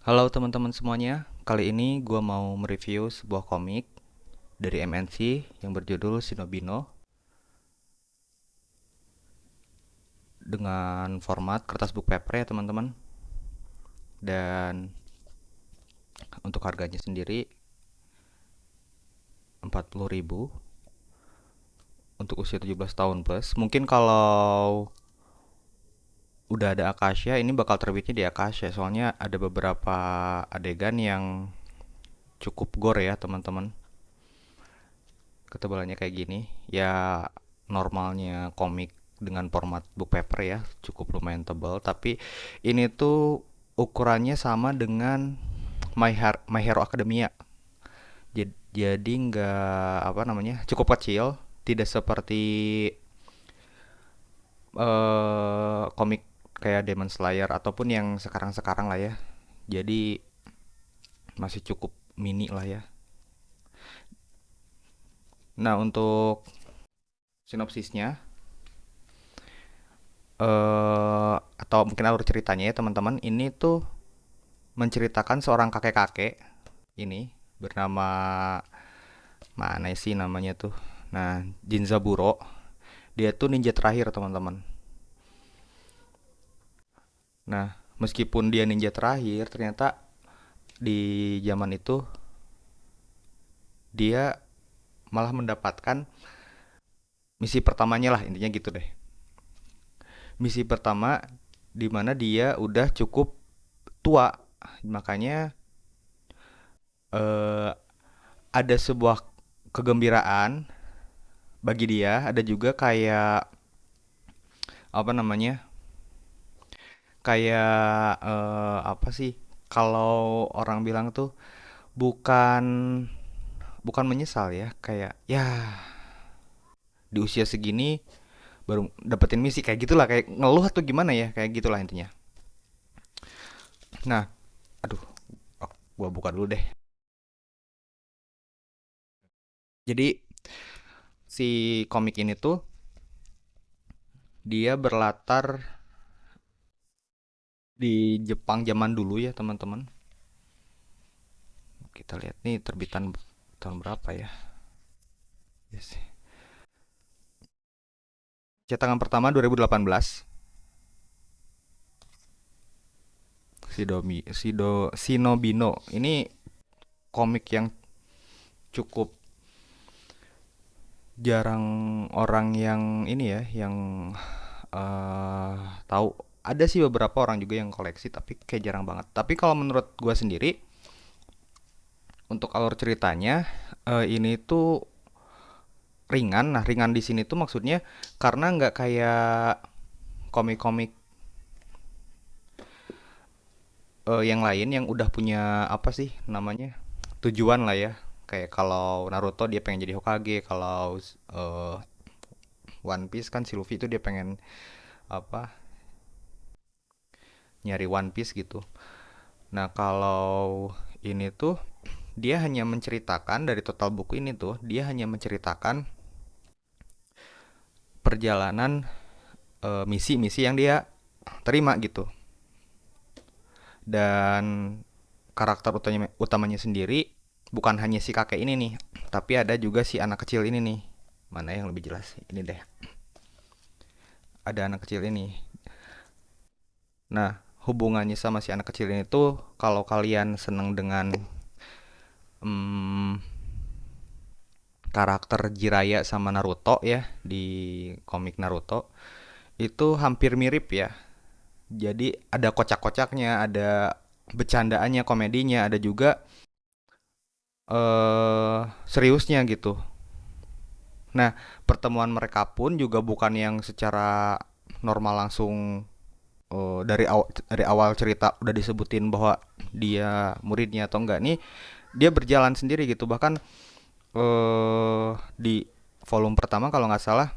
Halo teman-teman semuanya, kali ini gue mau mereview sebuah komik dari MNC yang berjudul Shinobino dengan format kertas book paper ya teman-teman. Dan untuk harganya sendiri 40.000 untuk usia 17 tahun plus. Mungkin kalau udah ada Akasha ini bakal terbitnya di Akasha, soalnya ada beberapa adegan yang cukup gore ya teman-teman. Ketebalannya kayak gini ya, normalnya komik dengan format book paper ya cukup lumayan tebal, tapi ini tuh ukurannya sama dengan My Hero Academia. Jadi nggak apa namanya, cukup kecil, tidak seperti komik kayak Demon Slayer ataupun yang sekarang-sekarang lah ya. Jadi masih cukup mini lah ya. Nah, untuk sinopsisnya atau mungkin alur ceritanya ya teman-teman, ini tuh menceritakan seorang kakek-kakek ini bernama mana sih namanya tuh. Nah, Jinzaburo. Dia tuh ninja terakhir, teman-teman. Nah, meskipun dia ninja terakhir, ternyata di zaman itu dia malah mendapatkan misi pertamanya lah, intinya gitu deh. Misi pertama di mana dia udah cukup tua. Makanya eh, ada sebuah kegembiraan bagi dia, ada juga kayak apa namanya? Kayak apa sih? Kalau orang bilang tuh bukan bukan menyesal ya, kayak ya di usia segini baru dapetin misi kayak gitulah, kayak ngeluh atau gimana ya, kayak gitulah intinya. Nah, aduh, gua buka dulu deh. Jadi si komik ini tuh dia berlatar di Jepang zaman dulu ya teman-teman. Kita lihat nih terbitan tahun berapa ya. Yes. Cetakan pertama 2018. Sinobino. Ini komik yang cukup jarang orang yang ini ya, yang eh tahu. Ada sih beberapa orang juga yang koleksi, tapi kayak jarang banget. Tapi kalau menurut gue sendiri, untuk alur ceritanya ini tuh ringan. Nah, ringan di sini tuh maksudnya karena nggak kayak komik-komik yang lain yang udah punya apa sih namanya, tujuan lah ya. Kayak kalau Naruto dia pengen jadi Hokage, kalau One Piece kan si Luffy itu dia pengen apa, nyari One Piece gitu. Nah, kalau ini tuh dia hanya menceritakan, dari total buku ini tuh dia hanya menceritakan perjalanan misi-misi yang dia terima gitu. Dan karakter utamanya sendiri bukan hanya si kakek ini nih, tapi ada juga si anak kecil ini nih. Mana yang lebih jelas? Ini deh. Ada anak kecil ini. Nah, hubungannya sama si anak kecil ini tuh, kalau kalian seneng dengan hmm, karakter Jiraiya sama Naruto ya, di komik Naruto itu hampir mirip ya. Jadi ada kocak-kocaknya, ada bercandaannya, komedinya, ada juga seriusnya gitu. Nah, pertemuan mereka pun juga bukan yang secara normal langsung dari awal cerita udah disebutin bahwa dia muridnya atau enggak nih. Dia berjalan sendiri gitu. Bahkan di volume pertama kalau nggak salah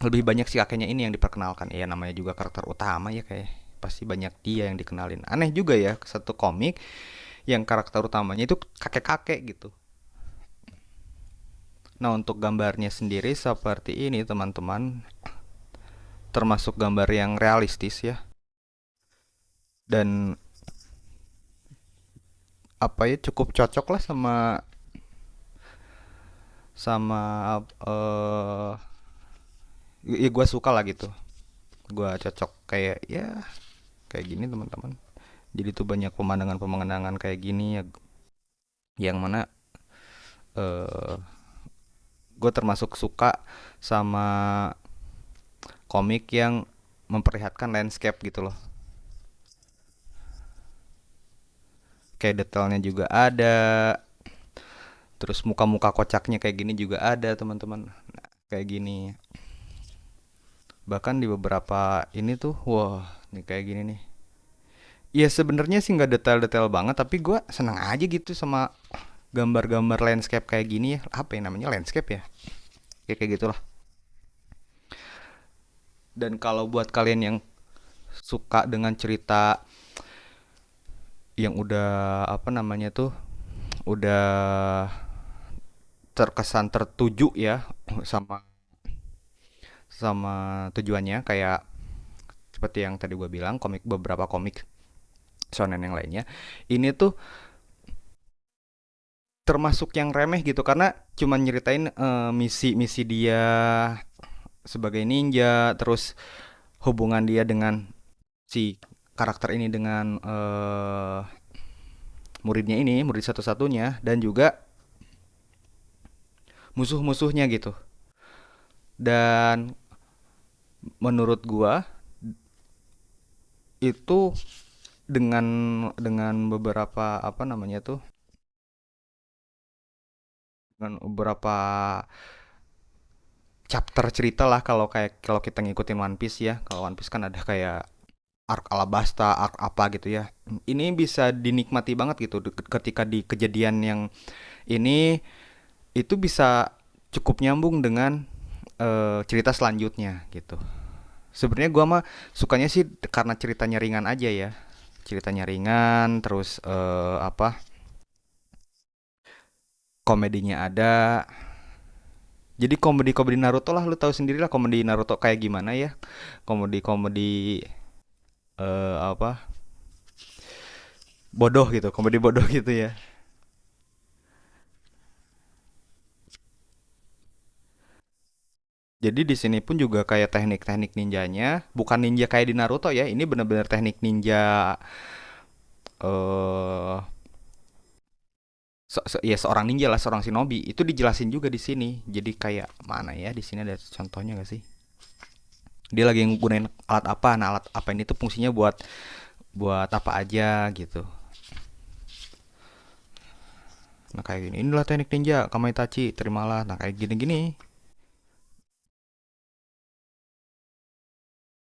lebih banyak si kakeknya ini yang diperkenalkan. Ya namanya juga karakter utama ya, kayak pasti banyak dia yang dikenalin. Aneh juga ya, satu komik yang karakter utamanya itu kakek-kakek gitu. Nah, untuk gambarnya sendiri seperti ini teman-teman, termasuk gambar yang realistis ya. Dan apa ya, cukup cocok lah sama sama ya gue suka lah gitu. Gue cocok kayak ya kayak gini teman-teman. Jadi tuh banyak pemandangan-pemandangan kayak gini ya, yang mana eh gue termasuk suka sama komik yang memperlihatkan landscape gitu loh. Kayak detailnya juga ada, terus muka-muka kocaknya kayak gini juga ada teman-teman. Nah, kayak gini. Bahkan di beberapa ini tuh, wah, nih kayak gini nih. Ya sebenarnya sih nggak detail-detail banget, tapi gue seneng aja gitu sama gambar-gambar landscape kayak gini ya. Apa yang namanya landscape ya? Ya kayak gitulah. Dan kalau buat kalian yang suka dengan cerita yang udah apa namanya tuh, udah terkesan tertuju ya sama sama tujuannya, kayak seperti yang tadi gue bilang, komik beberapa komik shonen yang lainnya. Ini tuh termasuk yang remeh gitu karena cuma nyeritain misi-misi dia sebagai ninja, terus hubungan dia dengan si karakter ini dengan muridnya ini, murid satu-satunya, dan juga musuh-musuhnya gitu. Dan menurut gua itu dengan beberapa apa namanya tuh, dengan beberapa chapter cerita lah, kalau kita ngikutin One Piece ya. Kalau One Piece kan ada kayak arc Alabasta, arc apa gitu ya. Ini bisa dinikmati banget gitu ketika di kejadian yang ini itu bisa cukup nyambung dengan cerita selanjutnya gitu. Sebenarnya gua mah sukanya sih karena ceritanya ringan aja ya. Ceritanya ringan, terus apa? Komedinya ada. Jadi komedi-komedi Naruto lah, lu tahu sendiri lah komedi Naruto kayak gimana ya. Komedi-komedi apa? Bodoh gitu, komedi bodoh gitu ya. Jadi di sini pun juga kayak teknik-teknik ninjanya, bukan ninja kayak di Naruto ya. Ini benar-benar teknik ninja eh ya seorang ninja lah, seorang shinobi. Itu dijelasin juga di sini. Jadi kayak mana ya, di sini ada contohnya gak sih? Dia lagi nggunain alat apa? Nah, alat apa ini tuh fungsinya buat buat apa aja gitu. Nah, kayak gini. Inilah teknik ninja, Kamaitachi, terimalah. Nah, kayak gini-gini.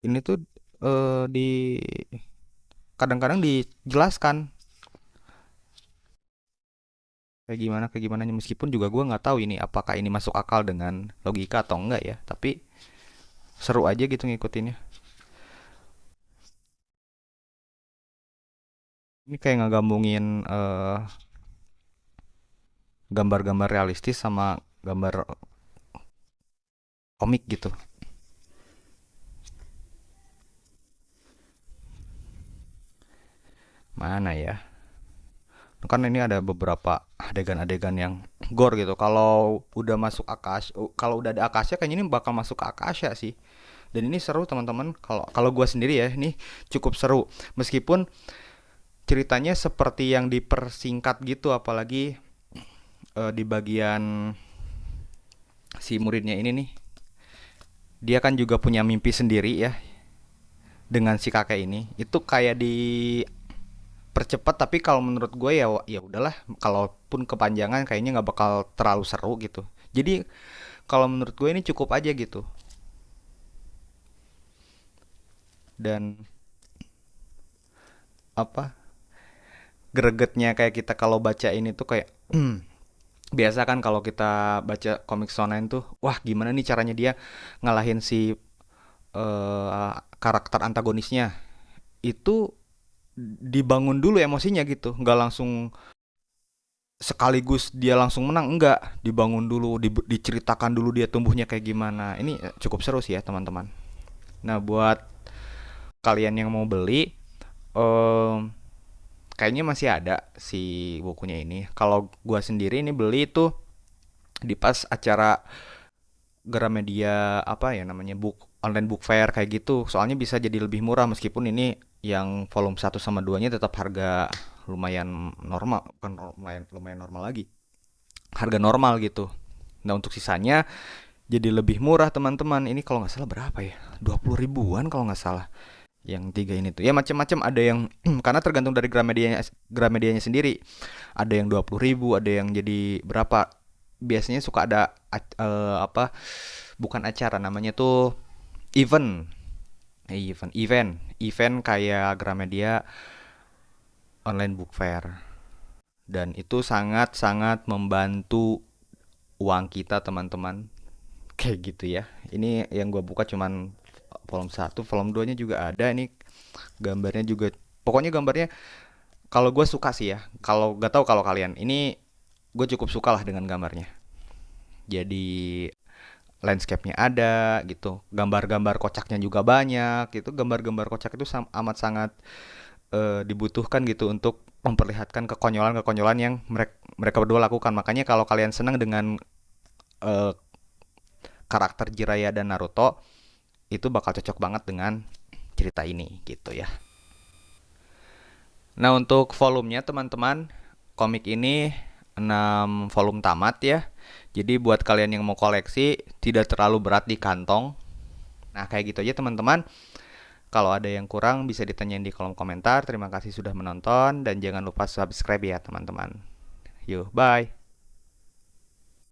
Ini tuh di kadang-kadang dijelaskan kayak gimana, meskipun juga gue nggak tahu ini apakah ini masuk akal dengan logika atau enggak ya, tapi seru aja gitu ngikutinnya. Ini kayak ngegabungin gambar-gambar realistis sama gambar komik gitu. Mana ya, kan ini ada beberapa adegan-adegan yang gore gitu. Kalau udah masuk Akasha, kalau udah ada Akasha kayaknya ini bakal masuk ke Akasha sih. Dan ini seru teman-teman. Kalau kalau gue sendiri ya, ini cukup seru. Meskipun ceritanya seperti yang dipersingkat gitu, apalagi di bagian si muridnya ini nih. Dia kan juga punya mimpi sendiri ya dengan si kakek ini. Itu kayak di percepat, tapi kalau menurut gue ya ya udahlah, kalaupun kepanjangan kayaknya nggak bakal terlalu seru gitu. Jadi kalau menurut gue ini cukup aja gitu. Dan apa, gregetnya kayak kita kalau baca ini tuh kayak biasa kan kalau kita baca komik shonen tuh, wah gimana nih caranya dia ngalahin si karakter antagonisnya. Itu dibangun dulu emosinya gitu, nggak langsung sekaligus dia langsung menang, enggak, dibangun dulu, diceritakan dulu dia tumbuhnya kayak gimana. Ini cukup seru sih ya teman-teman. Nah, buat kalian yang mau beli, em, kayaknya masih ada si bukunya ini. Kalau gua sendiri ini beli itu di pas acara Gramedia apa ya namanya online book fair kayak gitu. Soalnya bisa jadi lebih murah meskipun ini yang volume 1 sama 2-nya tetap harga lumayan normal, bukan lumayan lumayan normal lagi. Harga normal gitu. Nah, untuk sisanya jadi lebih murah teman-teman. Ini kalau nggak salah berapa ya? 20 ribuan kalau nggak salah. Yang tiga ini tuh. Ya macam-macam ada yang karena tergantung dari Gramedianya sendiri. Ada yang 20 ribu, ada yang jadi berapa. Biasanya suka ada apa? Bukan acara namanya tuh event. Event kayak Gramedia online book fair. Dan itu sangat-sangat membantu uang kita teman-teman. Kayak gitu ya. Ini yang gue buka cuman volume 1, volume 2-nya juga ada. Ini gambarnya juga, pokoknya gambarnya kalau gue suka sih ya. Kalau gak tahu kalau kalian, ini gue cukup suka lah dengan gambarnya. Jadi landscape-nya ada gitu, gambar-gambar kocaknya juga banyak gitu. Gambar-gambar kocak itu amat sangat dibutuhkan gitu untuk memperlihatkan kekonyolan-kekonyolan yang mereka berdua lakukan. Makanya kalau kalian senang dengan eh, karakter Jiraiya dan Naruto, itu bakal cocok banget dengan cerita ini gitu ya. Nah, untuk volumenya teman-teman, komik ini 6 volume tamat ya. Jadi buat kalian yang mau koleksi tidak terlalu berat di kantong. Nah, kayak gitu aja teman-teman. Kalau ada yang kurang bisa ditanyain di kolom komentar. Terima kasih sudah menonton dan jangan lupa subscribe ya teman-teman. Yuk, bye.